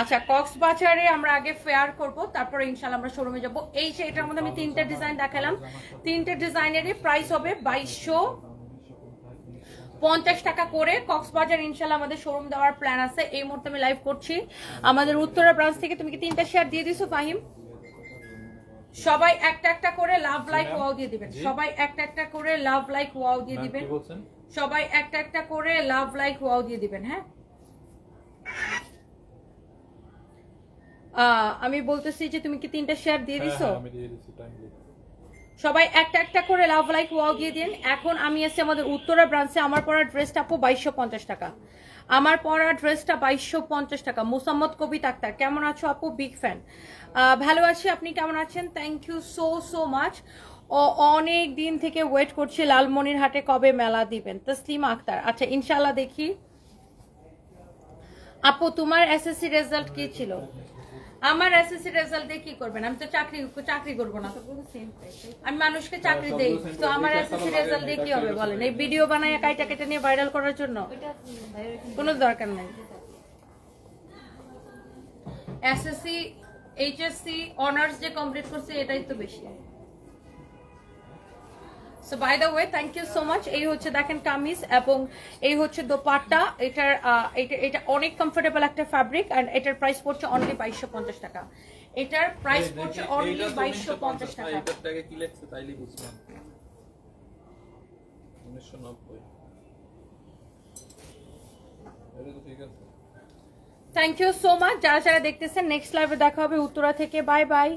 আচ্ছা, কক্সবাজারে আমরা আগে ফেয়ার করব, তারপরে ইনশাল্লাহ আমরা শোরুমে যাব। এই যে এটার মধ্যে আমি 3টে ডিজাইন দেখালাম, 3টে ডিজাইনেরই প্রাইস হবে 2250 টাকা করে। কক্সবাজার ইনশাল্লাহ আমাদের শোরুম দেওয়ার প্ল্যান আছে। এই মুহূর্তে আমি লাইভ করছি আমাদের উত্তরা ব্রাঞ্চ থেকে। তুমি কি 3টা শেয়ার দিয়ে দিছো ফাহিম? সবাই একটা একটা করে লাভ লাইক ওয়াও দিয়ে দিবেন, সবাই একটা একটা করে লাভ লাইক ওয়াও দিয়ে দিবেন, সবাই একটা একটা করে লাভ লাইক ওয়াও দিয়ে দিবেন। হ্যাঁ, আমি বলতেছি যে তুমি কি 3টা শেয়ার দিয়ে দিছো? সবাই একটা একটা করে লাভ লাইক ওয়াও দিয়ে দিন। এখন আমি আছি আমাদের উত্তরা ব্রাঞ্চে। আমার পরা ড্রেসটা আপু 2250 টাকা, আমার পরা ড্রেসটা 2250 টাকা। মুসাম্মদ কবিত আক্তার, কেমন আছো আপু? Big fan. ভালো আছি, আপনি কেমন আছেন? Thank you so much. অনেক দিন থেকে ওয়েট করছি, লালমনিরহাটে কবে মেলা দিবেন? তসলিমা আক্তার, আচ্ছা ইনশাল্লাহ দেখি। আপু তোমার এসএসসি রেজাল্ট কি ছিল? আমার এসএসসি রেজাল্ট দিয়ে কি করবেন? আমি তো চাকরি করবো না, আমি মানুষকে চাকরি দেই, তো আমার এসএসসি রেজাল্ট দিয়ে কি হবে বলেন? এই ভিডিও বানায় কাইটা কেটে নিয়ে ভাইরাল করার জন্য কোনো দরকার নাই। এসএসসি এইচএসসি অনার্স যে কমপ্লিট করছে এটাই তো বেশি। So by the way, thank you so much. এই হচ্ছে দেখেন কামিজ, এবং এই হচ্ছে দোপাট্টা। এটা অনেক কমফোর্টেবল একটা ফ্যাব্রিক, এন্ড এটার প্রাইস পড়ছে অনলি 2250 টাকা। এটার প্রাইস পড়ছে অনলি 2250 টাকা। এটার টাকা কি লেখছে তাইলে বুঝবেন। 1990 এটা তো ঠিক আছে। Thank you so much. যারা যারা দেখতেছেন, নেক্সট লাইভে দেখা হবে উত্তরা থেকে। Bye by.